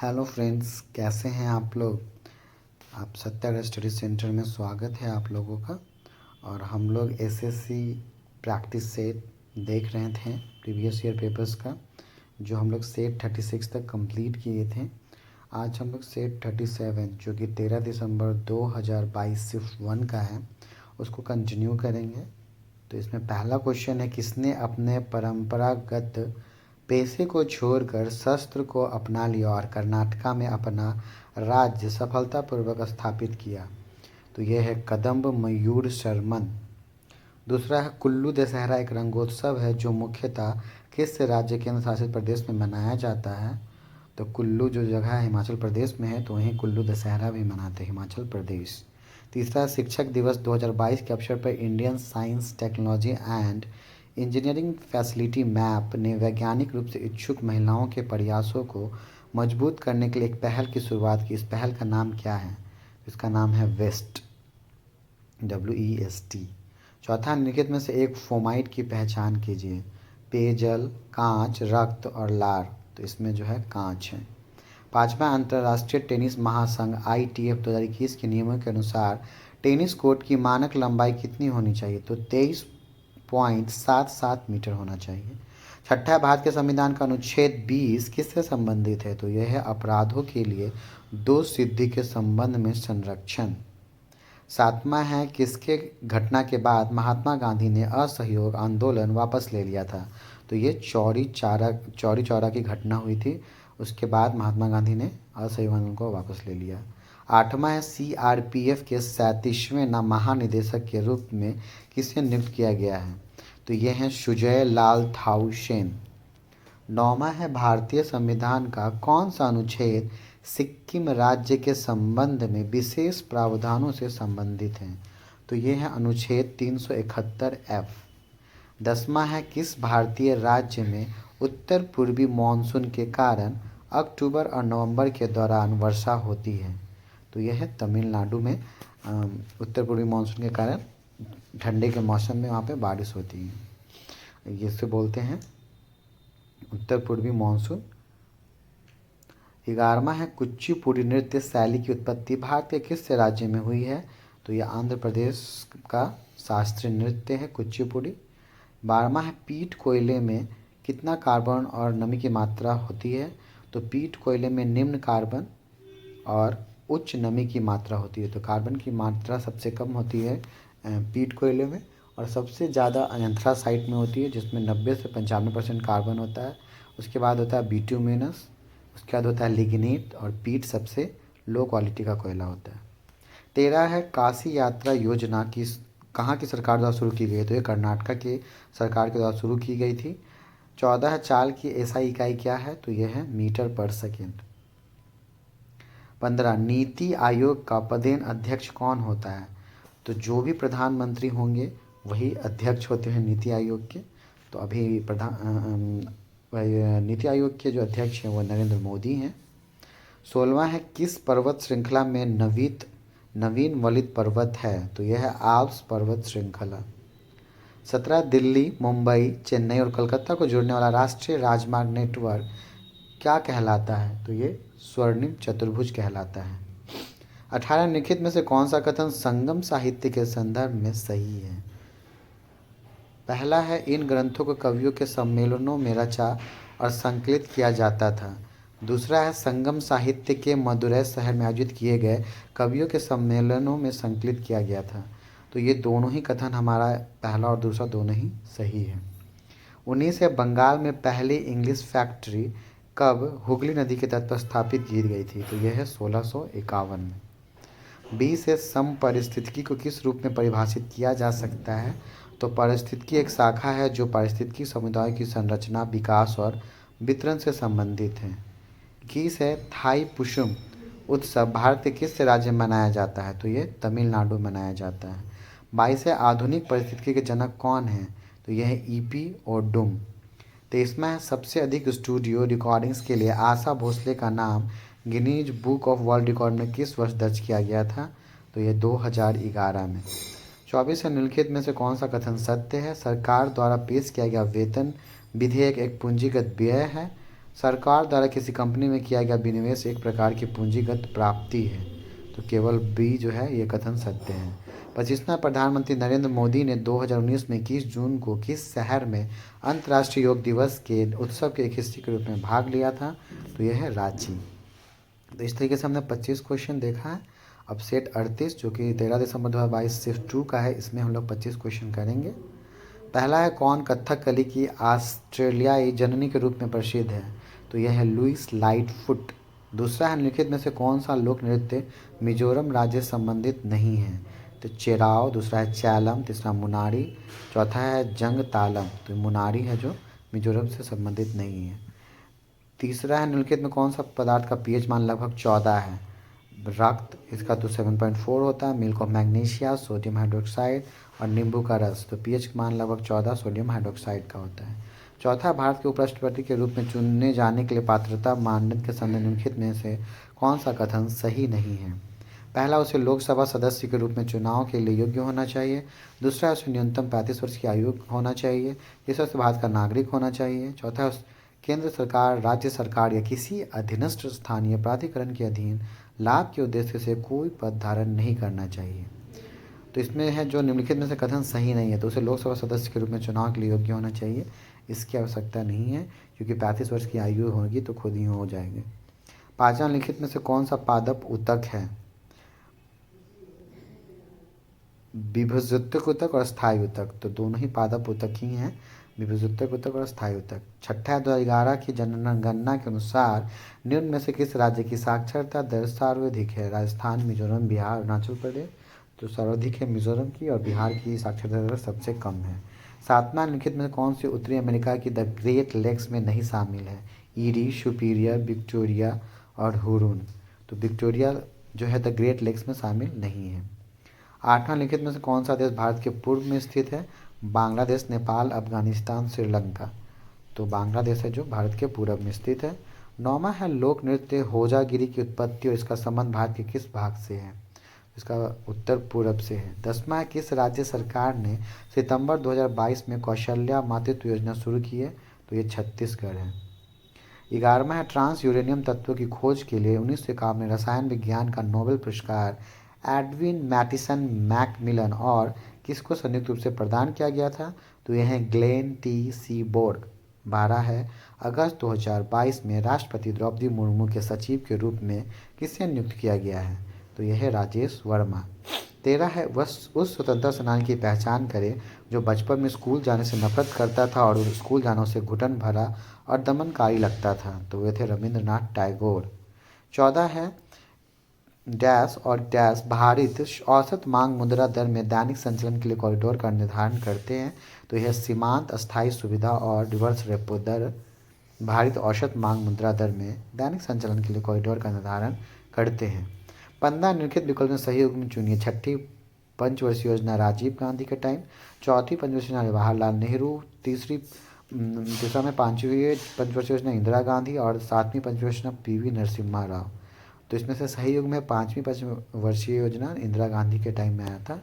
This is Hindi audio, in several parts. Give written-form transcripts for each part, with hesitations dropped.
हेलो फ्रेंड्स, कैसे हैं आप लोग। आप सत्याग्रह स्टडी सेंटर में स्वागत है आप लोगों का। और हम लोग एसएससी प्रैक्टिस सेट देख रहे थे प्रीवियस ईयर पेपर्स का, जो हम लोग सेट 36 तक कंप्लीट किए थे। आज हम लोग सेट 37 जो कि 13 दिसंबर 2022 सिर्फ 1 का है, उसको कंटिन्यू करेंगे। तो इसमें पहला क्वेश्चन है, किसने अपने परंपरागत पेशे को छोड़कर शस्त्र को अपना लिया और कर्नाटका में अपना राज्य सफलतापूर्वक स्थापित किया। तो यह है कदंब मयूर शर्मन। दूसरा है, कुल्लू दशहरा एक रंगोत्सव है जो मुख्यतः किस राज्य केंद्र शासित प्रदेश में मनाया जाता है। तो कुल्लू जो जगह है हिमाचल प्रदेश में है, तो वहीं कुल्लू दशहरा भी मनाते हैं हिमाचल प्रदेश। तीसरा, शिक्षक दिवस 2022 के अवसर पर Indian science technology and engineering facility map ने वैज्ञानिक रूप से इच्छुक महिलाओं के प्रयासों को मजबूत करने के लिए एक पहल की शुरुआत की। इस पहल का नाम क्या है? इसका नाम है वेस्ट, WEST। चौथा, निम्नलिखित में से एक फोमाइट की पहचान कीजिए। पेयजल, कांच, रक्त और लार। तो इसमें जो है कांच है। पांचवा, अंतर्राष्ट्रीय टेनिस महासंघ ITF 2021 के नियमों के अनुसार टेनिस कोर्ट की मानक लंबाई कितनी होनी चाहिए? तो 23.77 मीटर होना चाहिए। छठा, भारत के संविधान का अनुच्छेद 20 किससे संबंधित है? तो यह है अपराधों के लिए दोष सिद्धि के संबंध में संरक्षण। सातवां है, किसके घटना के बाद महात्मा गांधी ने असहयोग आंदोलन वापस ले लिया था? तो ये चौरी चौरा की घटना हुई थी, उसके बाद महात्मा गांधी ने असहयोग आंदोलन को वापस ले लिया। आठवां है, CRPF के 37वें महानिदेशक के रूप में किसे नियुक्त किया गया है? तो ये हैं सुजय लाल थाउसेन। नौवां है, भारतीय संविधान का कौन सा अनुच्छेद सिक्किम राज्य के संबंध में विशेष प्रावधानों से संबंधित है? तो ये है अनुच्छेद 371F। 10वां है, किस भारतीय राज्य में उत्तर पूर्वी मानसून के कारण अक्टूबर और नवंबर के दौरान वर्षा होती है? तो यह है तमिलनाडु में। उत्तर पूर्वी मानसून के कारण ठंडे के मौसम में वहाँ पे बारिश होती है, जिसे बोलते हैं उत्तर पूर्वी मानसून। 11वां है, कुचिपुड़ी नृत्य शैली की उत्पत्ति भारत के किस राज्य में हुई है? तो यह आंध्र प्रदेश का शास्त्रीय नृत्य है कुचिपुड़ी। 12वां है, पीट कोयले में कितना कार्बन और नमी की मात्रा होती है? तो पीट कोयले में निम्न कार्बन और उच्च नमी की मात्रा होती है। तो कार्बन की मात्रा सबसे कम होती है पीट कोयले में, और सबसे ज़्यादा एंथ्रासाइट में होती है, जिसमें 90 से 95% कार्बन होता है। उसके बाद होता है बिटुमिनस, उसके बाद होता है लिग्निट, और पीट सबसे लो क्वालिटी का कोयला होता है। 13 है, काशी यात्रा योजना कहाँ की सरकार द्वारा शुरू की गई? तो ये कर्नाटक की सरकार के द्वारा शुरू की गई थी। 14 है, चाल की SI इकाई क्या है? तो यह है मीटर पर सेकेंड। 15, नीति आयोग का पदेन अध्यक्ष कौन होता है? तो जो भी प्रधानमंत्री होंगे वही अध्यक्ष होते हैं नीति आयोग के। तो अभी नीति आयोग के जो अध्यक्ष हैं वो नरेंद्र मोदी हैं। 16वां है, किस पर्वत श्रृंखला में नवीन वलित पर्वत है? तो यह है आल्प्स पर्वत श्रृंखला। 17, दिल्ली, मुंबई, चेन्नई और कोलकाता को जोड़ने वाला राष्ट्रीय राजमार्ग नेटवर्क क्या कहलाता है? तो ये स्वर्णिम चतुर्भुज कहलाता है। 18, निम्नलिखित में से कौन सा कथन संगम साहित्य के संदर्भ में सही है? पहला है, इन ग्रंथों को कवियों के सम्मेलनों में रचा और संकलित किया जाता था। दूसरा है, संगम साहित्य के मदुरै शहर में आयोजित किए गए कवियों के सम्मेलनों में संकलित किया गया था। तो ये दोनों ही कथन, हमारा पहला और दूसरा दोनों ही सही है। 19 है, बंगाल में पहली इंग्लिश फैक्ट्री कब हुगली नदी के तट पर स्थापित की गई थी? तो यह है 1651 में। 20 है, समपारिस्थितिकी को किस रूप में परिभाषित किया जा सकता है? तो पारिस्थितिकी एक शाखा है जो पारिस्थितिकी समुदाय की संरचना, विकास और वितरण से संबंधित है। 21 है, थाई पुषुम उत्सव भारत के किस राज्य में मनाया जाता है? तो ये तमिलनाडु में मनाया जाता है। 22 है, आधुनिक पारिस्थितिकी के जनक कौन है? तो यह है EP और डुम। 23वां है, सबसे अधिक स्टूडियो रिकॉर्डिंग्स के लिए आशा भोसले का नाम Guinness book of world record में किस वर्ष दर्ज किया गया था? तो ये 2011 में। 24 है, निम्नलिखित में से कौन सा कथन सत्य है? सरकार द्वारा पेश किया गया वेतन विधेयक एक पूंजीगत व्यय है। सरकार द्वारा किसी कंपनी में किया गया विनिवेश एक प्रकार की पूंजीगत प्राप्ति है, तो केवल बी जो है ये कथन सत्य है। 25वां प्रधानमंत्री नरेंद्र मोदी ने 2019 में 21 जून को किस शहर में अंतर्राष्ट्रीय योग दिवस के उत्सव के एक हिस्से के रूप में भाग लिया था, तो यह है रांची। तो इस तरीके से हमने 25 क्वेश्चन देखा है। अब सेट 38 जो कि 13 दिसंबर 2022 शिफ्ट 2 का है, इसमें हम लोग 25 क्वेश्चन करेंगे। पहला है, कौन कथकली की ऑस्ट्रेलियाई जननी के रूप में प्रसिद्ध है, तो यह है लुइस लाइटफुट। दूसरा है, निम्नलिखित में से कौन सा लोक नृत्य मिजोरम राज्य से संबंधित नहीं है, तो चेराव। दूसरा है चैलम। तीसरा मुनारी। चौथा है जंग तालम, तो मुनारी है जो मिजोरम से संबंधित नहीं है। तीसरा है, निम्नलिखित में कौन सा पदार्थ का पीएच मान लगभग 14 है, रक्त, इसका तो 7.4 होता है। Milk of magnesia, sodium hydroxide और नींबू का रस, तो पीएच मान लगभग 14 सोडियम हाइड्रोक्साइड का होता है। चौथा, भारत के उपराष्ट्रपति के रूप में चुने जाने के लिए पात्रता मानदंड के संबंध निम्नलिखित में से कौन सा कथन सही नहीं है। पहला, उसे लोकसभा सदस्य के रूप में चुनाव के लिए योग्य होना चाहिए। दूसरा, उसे न्यूनतम 35 वर्ष की आयु होना चाहिए। तीसरा, उसे भारत का नागरिक होना चाहिए। चौथा, केंद्र सरकार, राज्य सरकार या किसी अधीनस्थ स्थानीय प्राधिकरण के अधीन लाभ के उद्देश्य से कोई पद धारण नहीं करना चाहिए। तो इसमें है जो निम्नलिखित में से कथन सही नहीं है, तो उसे लोकसभा सदस्य के रूप में चुनाव के लिए योग्य होना चाहिए, इसकी आवश्यकता नहीं है, क्योंकि 35 वर्ष की आयु होगी तो खुद ही हो जाएंगे। पांचवा, निम्नलिखित में से कौन सा पादप ऊतक है, विभुजोत्तक ऊतक और स्थायी ऊतक, तो दोनों ही पादप ऊतक ही हैं, विभुजोत्तक ऊतक और स्थायी ऊतक। छठा, 2011 की जनगणना के अनुसार निम्न में से किस राज्य की साक्षरता दर सर्वाधिक है, राजस्थान, मिजोरम, बिहार, अरुणाचल प्रदेश, तो सर्वाधिक है मिजोरम की और बिहार की साक्षरता दर सबसे कम है। सातवां, निम्नलिखित में कौन सी उत्तरी अमेरिका की द ग्रेट लेक्स में नहीं शामिल है, ईरी, सुपीरियर, विक्टोरिया और हुरून, तो विक्टोरिया जो है द ग्रेट लेक्स में शामिल नहीं है। आठवां, लिखित में से कौन सा देश भारत के पूर्व में स्थित है, बांग्लादेश, नेपाल, अफगानिस्तान, श्रीलंका, तो बांग्लादेश है जो भारत के पूर्व में स्थित है। नौवां है, लोक नृत्य होजागिरी की उत्पत्ति और इसका संबंध भारत के किस भाग से है, इसका उत्तर पूर्व से है। 10वां है, किस राज्य सरकार ने सितंबर 2022 में कौशल्या मातृत्व योजना शुरू की है, तो ये छत्तीसगढ़ है। 11वां है, ट्रांस यूरेनियम तत्व की खोज के लिए 1951 में रसायन विज्ञान का नोबेल पुरस्कार एडविन मैटिसन मैकमिलन और किसको संयुक्त रूप से प्रदान किया गया था, तो यह है ग्लेन टी सीबोर्ग। 12 है, अगस्त 2022 में राष्ट्रपति द्रौपदी मुर्मू के सचिव के रूप में किसे नियुक्त किया गया है, तो यह है राजेश वर्मा। 13 है, वह उस स्वतंत्रता सेनानी की पहचान करें जो बचपन में स्कूल जाने से नफरत करता था और स्कूल जाना उसे घुटन भरा और दमनकारी लगता था, तो वे थे रविंद्रनाथ टैगोर। 14 है, डैश और डैश भारित औसत मांग मुद्रा दर में दैनिक संचलन के लिए कॉरिडोर का निर्धारण करते हैं, तो यह सीमांत अस्थायी सुविधा और रिवर्स रेपो दर भारित औसत मांग मुद्रा दर में दैनिक संचलन के लिए कॉरिडोर का निर्धारण करते हैं। 15, निम्नलिखित विकल्प में सही युग्म चुनिए। छठी पंचवर्षीय योजना राजीव गांधी के टाइम, चौथी पंचवर्षीय योजना जवाहरलाल नेहरू, तीसरा में पांचवी पंचवर्षीय योजना इंदिरा गांधी और सातवीं पंचवर्षीय योजना पीवी नरसिम्हा राव, तो इसमें से सही युग में पांचवी पंचवर्षीय योजना इंदिरा गांधी के टाइम में आया था।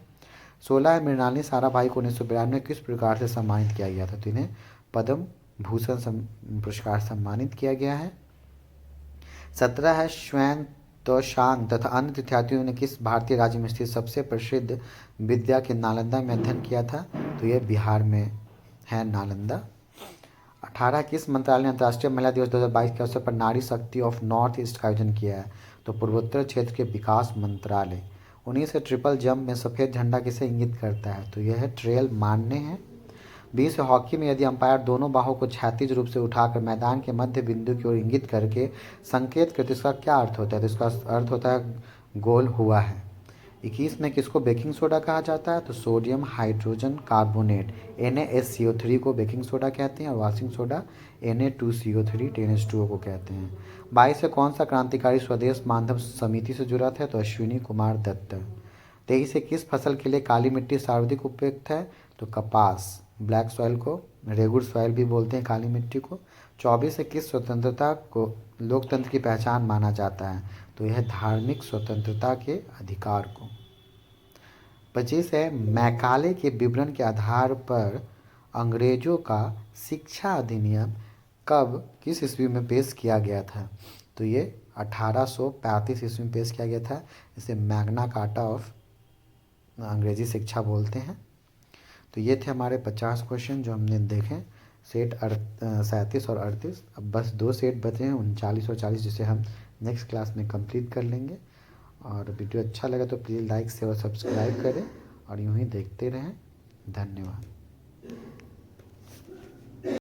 16 है, मृणालिनी साराभाई को 1992 में किस प्रकार से सम्मानित किया गया था, तो इन्हें पद्म भूषण पुरस्कार सम्मानित किया गया है। 17 है, स्वयं तोशांग तथा अन्य विद्यार्थियों ने किस भारतीय राज्य में स्थित सबसे प्रसिद्ध विद्या के नालंदा में अध्ययन किया था, तो यह बिहार में है नालंदा। 18, किस मंत्रालय ने अंतर्राष्ट्रीय महिला दिवस 2022 के अवसर पर नारी शक्ति ऑफ नॉर्थ ईस्ट का आयोजन किया है, तो पूर्वोत्तर क्षेत्र के विकास मंत्रालय। 19 है, ट्रिपल जंप में सफ़ेद झंडा किसे इंगित करता है, तो यह है ट्रेल मारने हैं। 20 है, हॉकी में यदि अंपायर दोनों बाहों को क्षैतिज रूप से उठाकर मैदान के मध्य बिंदु की ओर इंगित करके संकेत करते, इसका क्या अर्थ होता है, तो इसका अर्थ होता है गोल हुआ है। 21 में किसको बेकिंग सोडा कहा जाता है, तो सोडियम हाइड्रोजन कार्बोनेट NaSCO3 को बेकिंग सोडा कहते हैं और वॉशिंग सोडा Na2CO3 10H2O को कहते हैं। 22 से कौन सा क्रांतिकारी स्वदेश मानव समिति से जुड़ा था, तो अश्विनी कुमार दत्त। 23 से किस फसल के लिए काली मिट्टी सर्वाधिक उपयुक्त है, तो कपास, ब्लैक सॉइल को रेगुड़ सॉइल भी बोलते हैं काली मिट्टी को। 24 से किस स्वतंत्रता को लोकतंत्र की पहचान माना जाता है, तो यह धार्मिक स्वतंत्रता के अधिकार को। 25 है, मैकाले के विवरण के आधार पर अंग्रेजों का शिक्षा अधिनियम कब किस ईस्वी में पेश किया गया था? तो ये 1835 ईस्वी में पेश किया गया था। इसे मैग्ना कार्टा ऑफ अंग्रेजी शिक्षा बोलते हैं। तो ये थे हमारे 50 क्वेश्चन जो हमने देखे, सेट 37 और 38। अब बस 2 सेट बचे हैं, 39 और 40, जिसे हम नेक्स्ट क्लास में कंप्लीट कर लेंगे। और वीडियो अच्छा लगा तो प्लीज़ लाइक शेयर और सब्सक्राइब करें और यूँ ही देखते रहें। धन्यवाद।